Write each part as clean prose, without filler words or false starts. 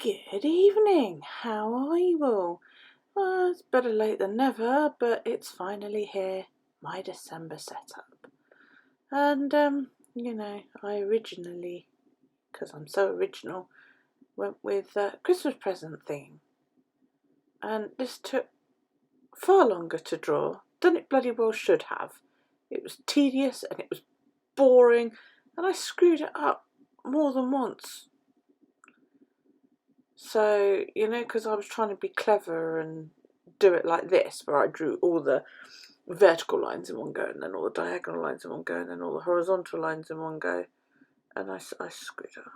Good evening, how are you all? Well, it's better late than never, but it's finally here, my December setup. And, I originally, because I'm so original, went with a Christmas present theme. And this took far longer to draw than it bloody well should have. It was tedious and it was boring, and I screwed it up more than once. So, because I was trying to be clever and do it like this, where I drew all the vertical lines in one go, and then all the diagonal lines in one go, and then all the horizontal lines in one go, and I screwed it up.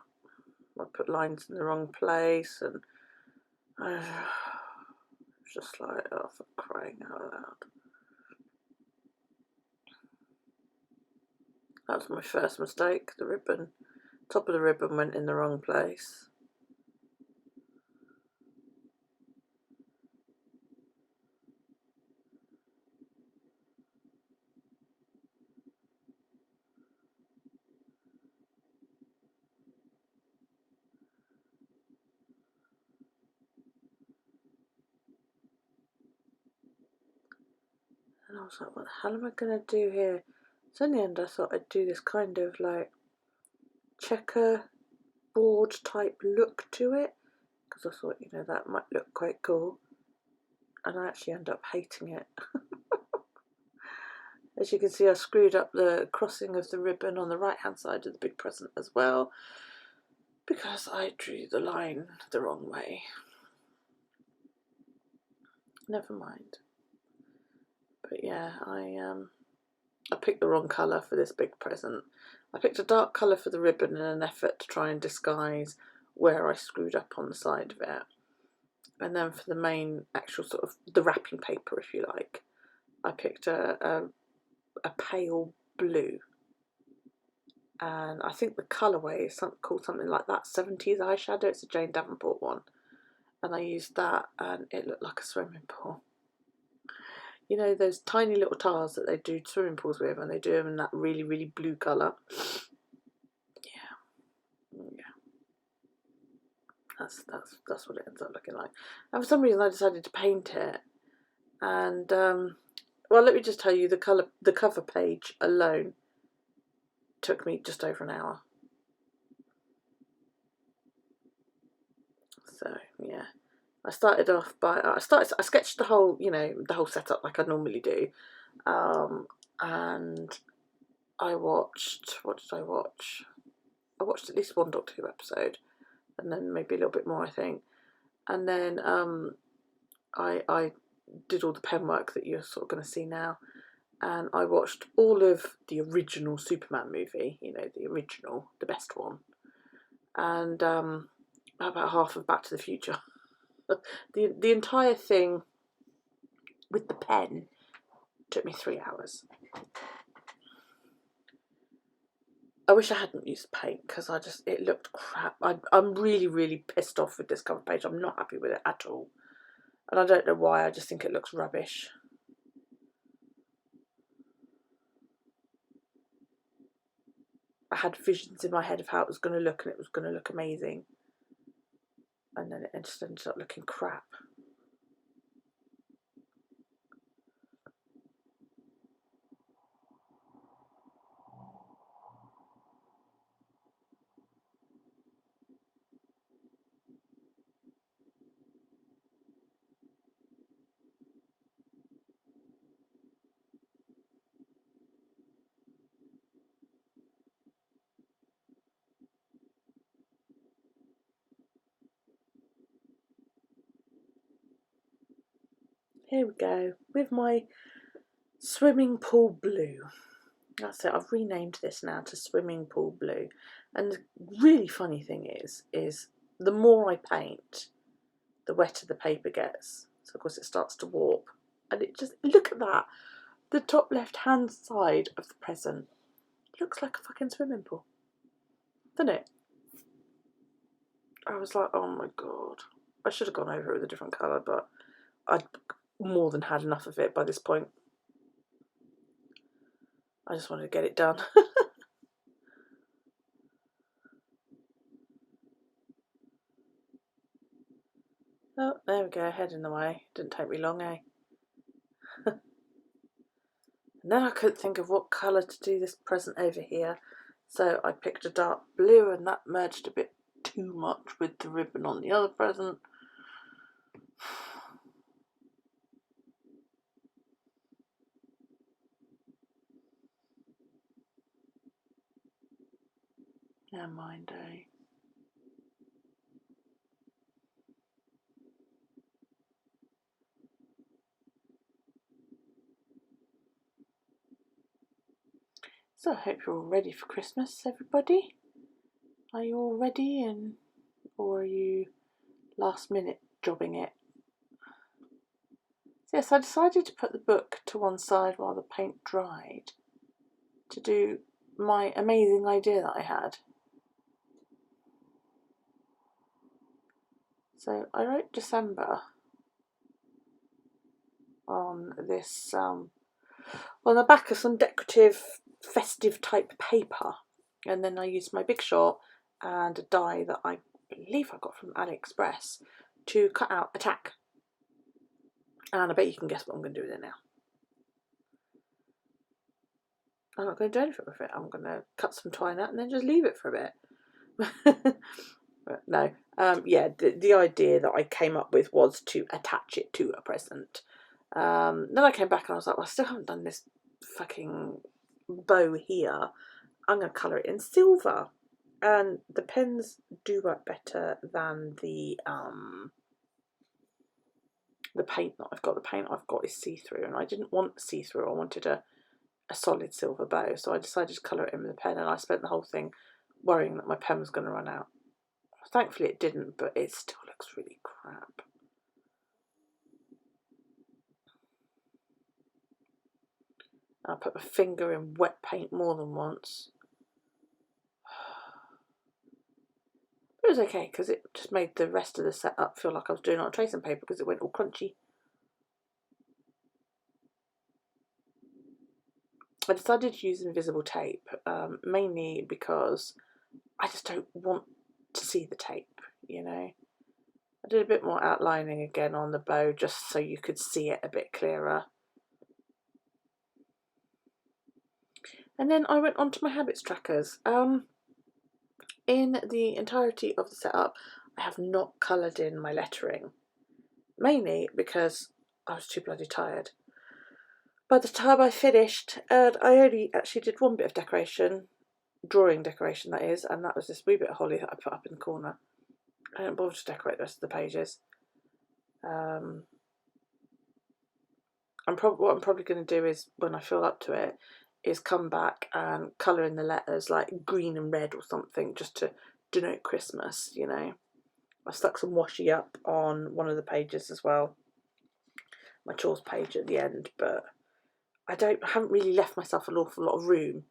I put lines in the wrong place, and I was just like, oh, for crying out loud. That was my first mistake. The ribbon, top of the ribbon went in the wrong place. And I was like, what the hell am I going to do here? So in the end I thought I'd do this kind of like checker board type look to it, because I thought, that might look quite cool. And I actually end up hating it. As you can see, I screwed up the crossing of the ribbon on the right hand side of the big present as well, because I drew the line the wrong way. Never mind. But yeah, I picked the wrong colour for this big present. I picked a dark colour for the ribbon in an effort to try and disguise where I screwed up on the side of it. And then for the main actual sort of the wrapping paper, if you like, I picked a pale blue. And I think the colourway is called something like that, 70s eyeshadow. It's a Jane Davenport one. And I used that and it looked like a swimming pool. You know those tiny little tiles that they do swimming pools with, and they do them in that really, really blue colour? Yeah. That's what it ends up looking like. And for some reason I decided to paint it. And, well, let me just tell you, the cover page alone took me just over an hour. So, yeah. I started off by, I sketched the whole, the whole setup like I normally do. And I watched, what did I watch? I watched at least one Doctor Who episode, and then maybe a little bit more, I think. And then I did all the pen work that you're sort of going to see now. And I watched all of the original Superman movie, the original, the best one. And about half of Back to the Future. The entire thing with the pen took me 3 hours. I wish I hadn't used paint, because it looked crap. I'm really, really pissed off with this cover page. I'm not happy with it at all. And I don't know why, I just think it looks rubbish. I had visions in my head of how it was going to look, and it was going to look amazing. And then it just ended up looking crap. Here we go, with my swimming pool blue. That's it, I've renamed this now to Swimming Pool Blue. And the really funny thing is the more I paint, the wetter the paper gets. So of course it starts to warp. And look at that. The top left hand side of the present looks like a fucking swimming pool. Doesn't it? I was like, oh my god. I should have gone over it with a different colour, but I'd more than had enough of it by this point. I just wanted to get it done. Oh, there we go, head in the way. Didn't take me long, eh? And then I couldn't think of what colour to do this present over here, so I picked a dark blue, and that merged a bit too much with the ribbon on the other present. Never mind, eh? So I hope you're all ready for Christmas, everybody. Are you all ready, or are you last minute jobbing it? So yes, I decided to put the book to one side while the paint dried to do my amazing idea that I had. So I wrote December on this, on the back of some decorative festive type paper, and then I used my Big Short and a die that I believe I got from AliExpress to cut out a tack. And I bet you can guess what I'm going to do with it now. I'm not going to do anything with it. I'm going to cut some twine out and then just leave it for a bit. But no, yeah, the idea that I came up with was to attach it to a present. Then I came back and I was like, well, I still haven't done this fucking bow here. I'm going to colour it in silver. And the pens do work better than the paint that I've got. The paint I've got is see-through, and I didn't want see-through. I wanted a solid silver bow, so I decided to colour it in with a pen, and I spent the whole thing worrying that my pen was going to run out. Thankfully it didn't, but it still looks really crap. I put my finger in wet paint more than once. It was okay because it just made the rest of the setup feel like I was doing it on tracing paper because it went all crunchy. I decided to use invisible tape, mainly because I just don't want to see the tape, you know. I did a bit more outlining again on the bow just so you could see it a bit clearer. And then I went on to my habits trackers. In the entirety of the setup, I have not coloured in my lettering, mainly because I was too bloody tired. By the time I finished, and I only actually did one bit of decoration, drawing decoration that is, and that was this wee bit of holly that I put up in the corner. I didn't bother to decorate the rest of the pages. What I'm probably going to do is, when I feel up to it, is come back and colour in the letters like green and red or something, just to denote Christmas, you know. I stuck some washi up on one of the pages as well, my chores page at the end, but I haven't really left myself an awful lot of room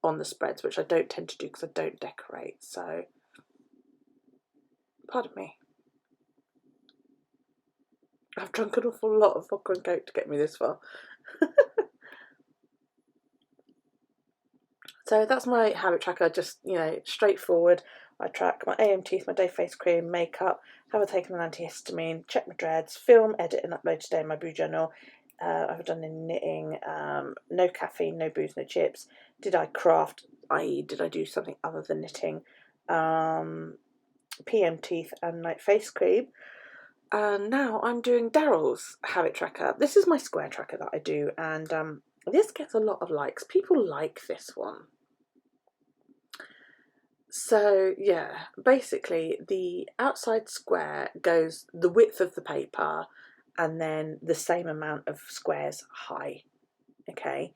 on the spreads, which I don't tend to do because I don't decorate, so pardon me. I've drunk an awful lot of vodka and coke to get me this far. So that's my habit tracker, just, you know, straightforward. I track my AM teeth, my day face cream, makeup, have I taken an antihistamine, check my dreads, film, edit and upload today in my boo journal. I've done any knitting, no caffeine, no booze, no chips. Did I craft, i.e. did I do something other than knitting? PM teeth and night face cream. And now I'm doing Daryl's habit tracker. This is my square tracker that I do, and this gets a lot of likes. People like this one. So yeah, basically the outside square goes the width of the paper and then the same amount of squares high. Okay.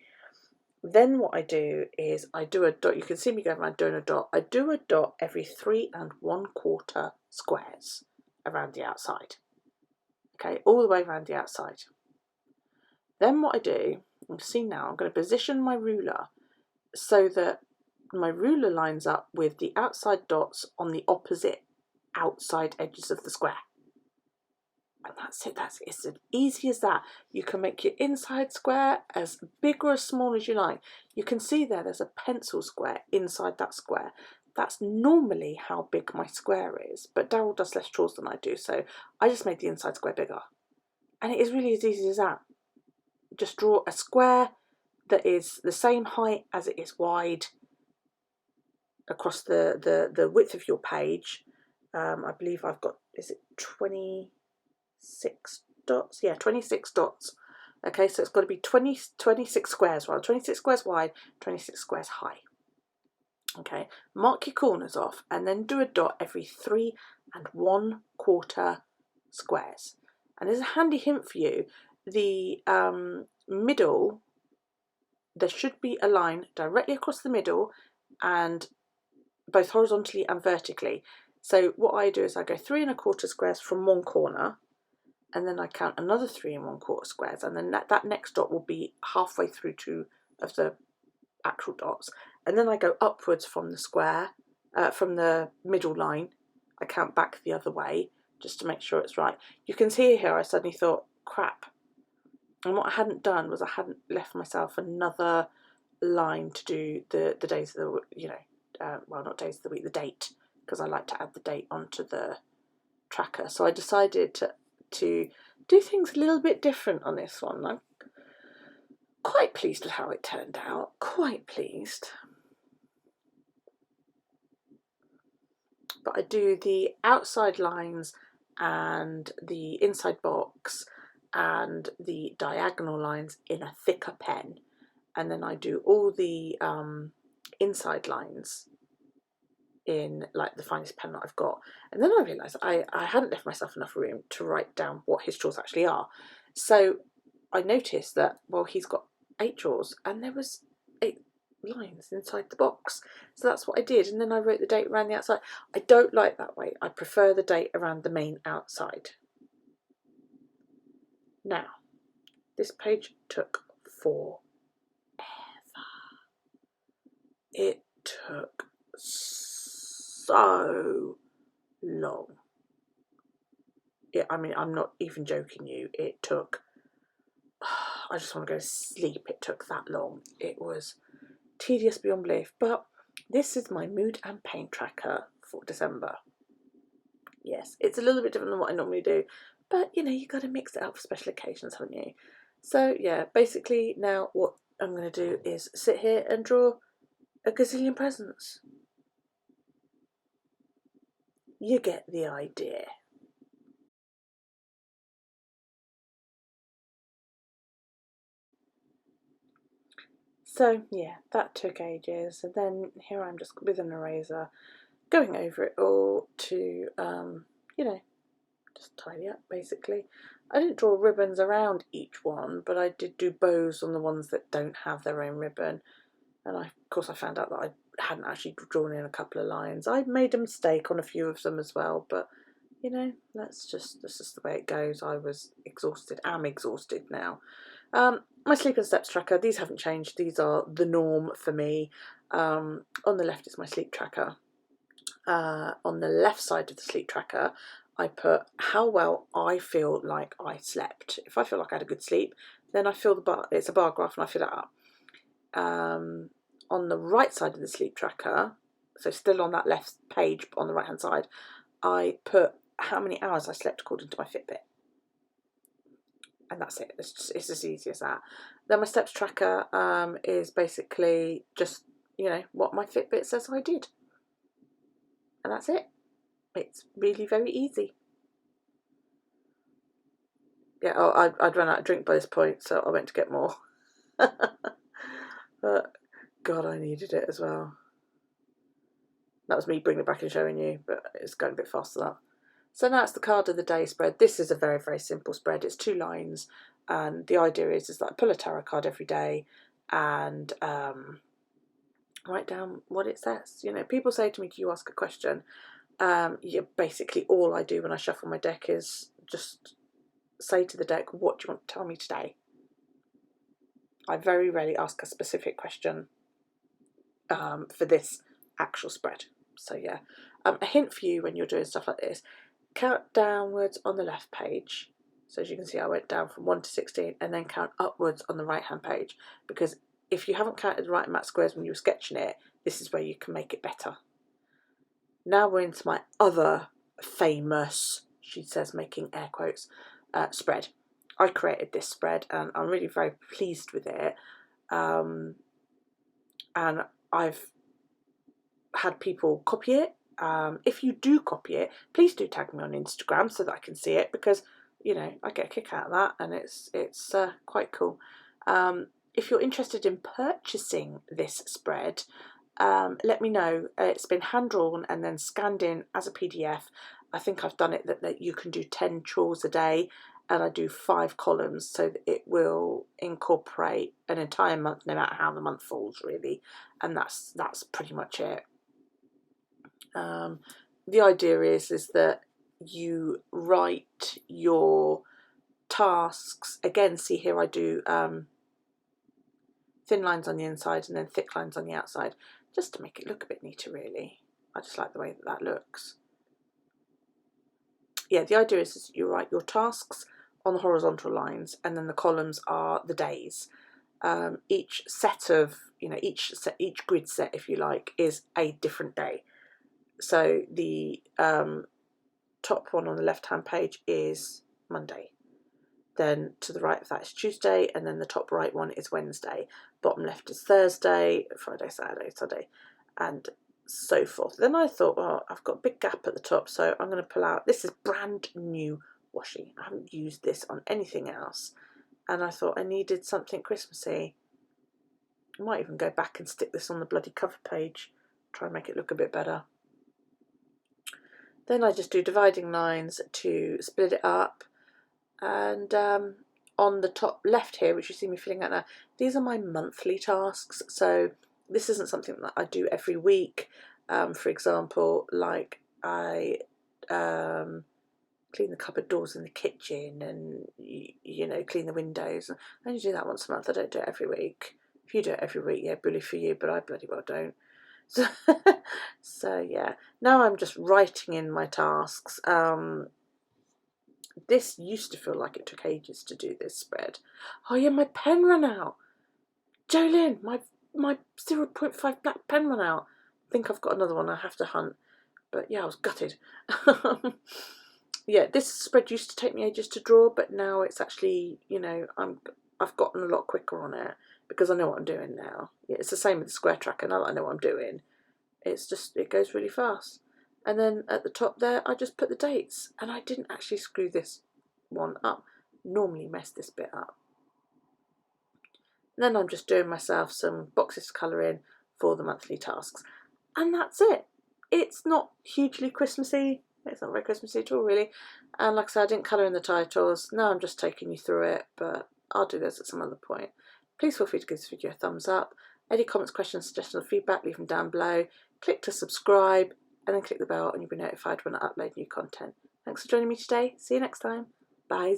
Then what I do is I do a dot. You can see me going around doing a dot. I do a dot every 3 1/4 squares around the outside. Okay, all the way around the outside. Then what I do, you see now, I'm going to position my ruler so that my ruler lines up with the outside dots on the opposite outside edges of the square. And that's it. It's as easy as that. You can make your inside square as big or as small as you like. You can see there's a pencil square inside that square. that's normally how big my square is, but Daryl does less chores than I do, so I just made the inside square bigger. And it is really as easy as that. Just draw a square that is the same height as it is wide across the width of your page. I believe I've got, is it 26 dots? Yeah, 26 dots. Okay, so it's got to be 26 squares, rather, 26 squares wide, 26 squares high. Okay, mark your corners off and then do a dot every 3 1/4 squares. And there's a handy hint for you. The middle, there should be a line directly across the middle and both horizontally and vertically. So what I do is I go 3 1/4 squares from one corner, and then I count another 3 1/4 squares, and then that next dot will be halfway through 2 of the actual dots, and then I go upwards from the square, from the middle line. I count back the other way just to make sure it's right. You can see here I suddenly thought, crap. And what I hadn't done was I hadn't left myself another line to do the days of the, well, not days of the week, the date, because I like to add the date onto the tracker. So I decided to do things a little bit different on this one. I'm quite pleased with how it turned out, quite pleased. But I do the outside lines and the inside box and the diagonal lines in a thicker pen, and then I do all the inside lines in like the finest pen that I've got. And then I realised I hadn't left myself enough room to write down what his drawers actually are. So I noticed that, well, he's got 8 drawers and there was 8 lines inside the box. So that's what I did, and then I wrote the date around the outside. I don't like that way. I prefer the date around the main outside. Now, this page took forever. It took so long. Yeah, I mean, I'm not even joking you. It took, I just want to go to sleep. It took that long. It was tedious beyond belief. But this is my mood and pain tracker for December. Yes, it's a little bit different than what I normally do, but you've got to mix it up for special occasions, haven't you? So yeah, basically now what I'm going to do is sit here and draw a gazillion presents. You get the idea. So yeah, that took ages, and then here I'm just with an eraser going over it all to, just tidy up basically. I didn't draw ribbons around each one, but I did do bows on the ones that don't have their own ribbon. And of course I found out that I hadn't actually drawn in a couple of lines. I made a mistake on a few of them as well, but that's just the way it goes. I was exhausted. I'm exhausted now. My sleep and steps tracker, these haven't changed. These are the norm for me. On the left is my sleep tracker. On the left side of the sleep tracker, I put how well I feel like I slept. If I feel like I had a good sleep, then I fill the bar. It's a bar graph, and I fill it up. On the right side of the sleep tracker, so still on that left page on the right hand side, I put how many hours I slept according to my Fitbit. And that's it. It's as easy as that. Then my steps tracker is basically just, what my Fitbit says I did. And that's it. It's really very easy. Yeah, I'd run out of drink by this point, so I went to get more. But God, I needed it as well. That was me bringing it back and showing you, but it's going a bit faster than that. So now it's the card of the day spread. This is a very, very simple spread. It's 2 lines, and the idea is that I pull a tarot card every day and write down what it says. People say to me, do you ask a question? Basically all I do when I shuffle my deck is just say to the deck, what do you want to tell me today? I very rarely ask a specific question for this actual spread. So yeah, a hint for you when you're doing stuff like this, count downwards on the left page. So as you can see, I went down from 1 to 16 and then count upwards on the right hand page, because if you haven't counted the right amount of squares when you were sketching it, this is where you can make it better. Now we're into my other famous, she says, making air quotes, spread. I created this spread and I'm really very pleased with it. And I've had people copy it. If you do copy it, please do tag me on Instagram so that I can see it, because, you know, I get a kick out of that and it's quite cool. If you're interested in purchasing this spread, let me know. It's been hand drawn and then scanned in as a PDF. I think I've done it that you can do 10 chores a day, and I do 5 columns so that it will incorporate an entire month, no matter how the month falls, really. And that's pretty much it. The idea is that you write your tasks. Again, see here I do thin lines on the inside and then thick lines on the outside, just to make it look a bit neater, really. I just like the way that looks. Yeah, the idea is you write your tasks on the horizontal lines, and then the columns are the days. Each set of, you know, each grid set, if you like, is a different day. So the top one on the left hand page is Monday. Then to the right of that is Tuesday, and then the top right one is Wednesday. Bottom left is Thursday, Friday, Saturday, Sunday, and so forth. Then I thought, well, I've got a big gap at the top, so I'm going to pull out. This is brand new washi. I haven't used this on anything else, and I thought I needed something Christmassy. I might even go back and stick this on the bloody cover page, try and make it look a bit better. Then I just do dividing lines to split it up. And on the top left here, which you see me filling out now, these are my monthly tasks. So this isn't something that I do every week. For example, like I clean the cupboard doors in the kitchen, and you know, clean the windows. I only do that once a month. I don't do it every week. If you do it every week, yeah, bully for you, but I bloody well don't. So yeah, now I'm just writing in my tasks. This used to feel like it took ages to do this spread. Oh yeah, my pen ran out. Jolene, my 0.5 black pen ran out. I think I've got another one I have to hunt. But yeah, I was gutted. Yeah, this spread used to take me ages to draw, but now it's actually, you know, I've gotten a lot quicker on it because I know what I'm doing now. Yeah, it's the same with the square tracker. Now that I know what I'm doing, it's just, it goes really fast. And then at the top there, I just put the dates, and I didn't actually screw this one up. Normally mess this bit up. And then I'm just doing myself some boxes to colour in for the monthly tasks. And that's it. It's not hugely Christmassy. It's not very Christmassy at all, really. And like I said, I didn't colour in the titles. Now I'm just taking you through it, but I'll do this at some other point. Please feel free to give this video a thumbs up. Any comments, questions, suggestions or feedback, leave them down below. Click to subscribe, and then click the bell and you'll be notified when I upload new content. Thanks for joining me today. See you next time. Bye.